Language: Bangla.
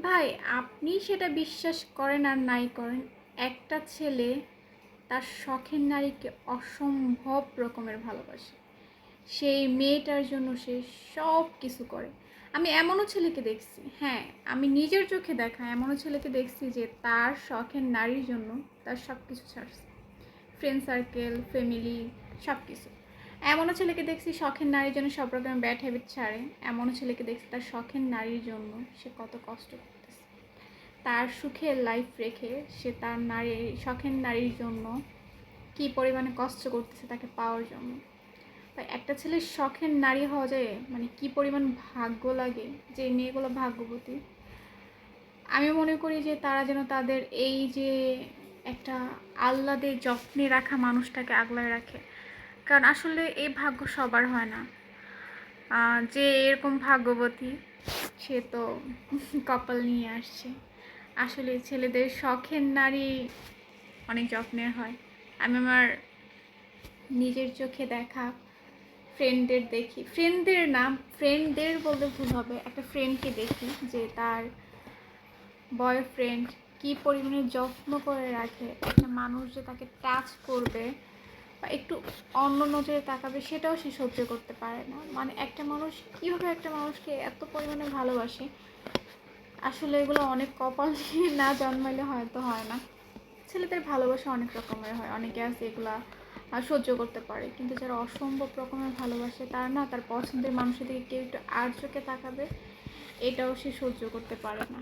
ভাই, আপনি সেটা বিশ্বাস করেন আর নাই করেন, একটা ছেলে তার শখের নারীকে অসম্ভব রকমের ভালোবাসে। সেই মেয়েটার জন্য সে সব কিছু করে। আমি এমনও ছেলেকে দেখছি, হ্যাঁ, আমি নিজের চোখে দেখা এমনও ছেলেকে দেখছি যে তার শখের নারীর জন্য তার সব কিছু ছাড়ছে, ফ্রেন্ড সার্কেল, ফ্যামিলি, সব কিছু। এমনও ছেলেকে দেখছি শখের নারীর জন্য সব রকমের ব্যাড হ্যাবিট ছাড়ে। এমনও ছেলেকে দেখছি তার শখের নারীর জন্য সে কত কষ্ট করতেছে, তার সুখের লাইফ রেখে সে তার শখের নারীর জন্য কী পরিমাণে কষ্ট করতেছে তাকে পাওয়ার জন্য। একটা ছেলের শখের নারী হওয়া যায় মানে কি পরিমাণ ভাগ্য লাগে, যে মেয়েগুলো ভাগ্যবতী। আমি মনে করি যে তারা যেন তাদের এই যে একটা আহ্লাদে যত্নে রাখা মানুষটাকে আগলায় রাখে, কারণ আসলে এই ভাগ্য সবার হয় না। যে এরকম ভাগ্যবতী সে তো কপাল নিয়ে আসছে। আসলে ছেলেদের শখের নারী অনেক যত্নের হয়। আমি আমার নিজের চোখে দেখা ফ্রেন্ডদের দেখি, ফ্রেন্ডদের বলতে ভুল হবে, একটা ফ্রেন্ডকে দেখি যে তার বয়ফ্রেন্ড কি পরিমাণে যত্ন করে রাখে। একটা মানুষ যে তাকে টাচ করবে বা একটু অন্য নজরে তাকাবে সেটাও সে সহ্য করতে পারে না। মানে একটা মানুষ কীভাবে একটা মানুষকে এত পরিমাণে ভালোবাসে, আসলে এগুলো অনেক কপাল দিয়ে না জন্মাইলে হয়তো হয় না। ছেলেদের ভালোবাসা অনেক রকমের হয়, অনেকে আছে এগুলা সহ্য করতে পারে, কিন্তু যারা অসম্ভব রকমের ভালোবাসে তার না তার পছন্দের মানুষের দিকে কেউ একটু আর চোখে তাকাবে এটাও সে সহ্য করতে পারে না।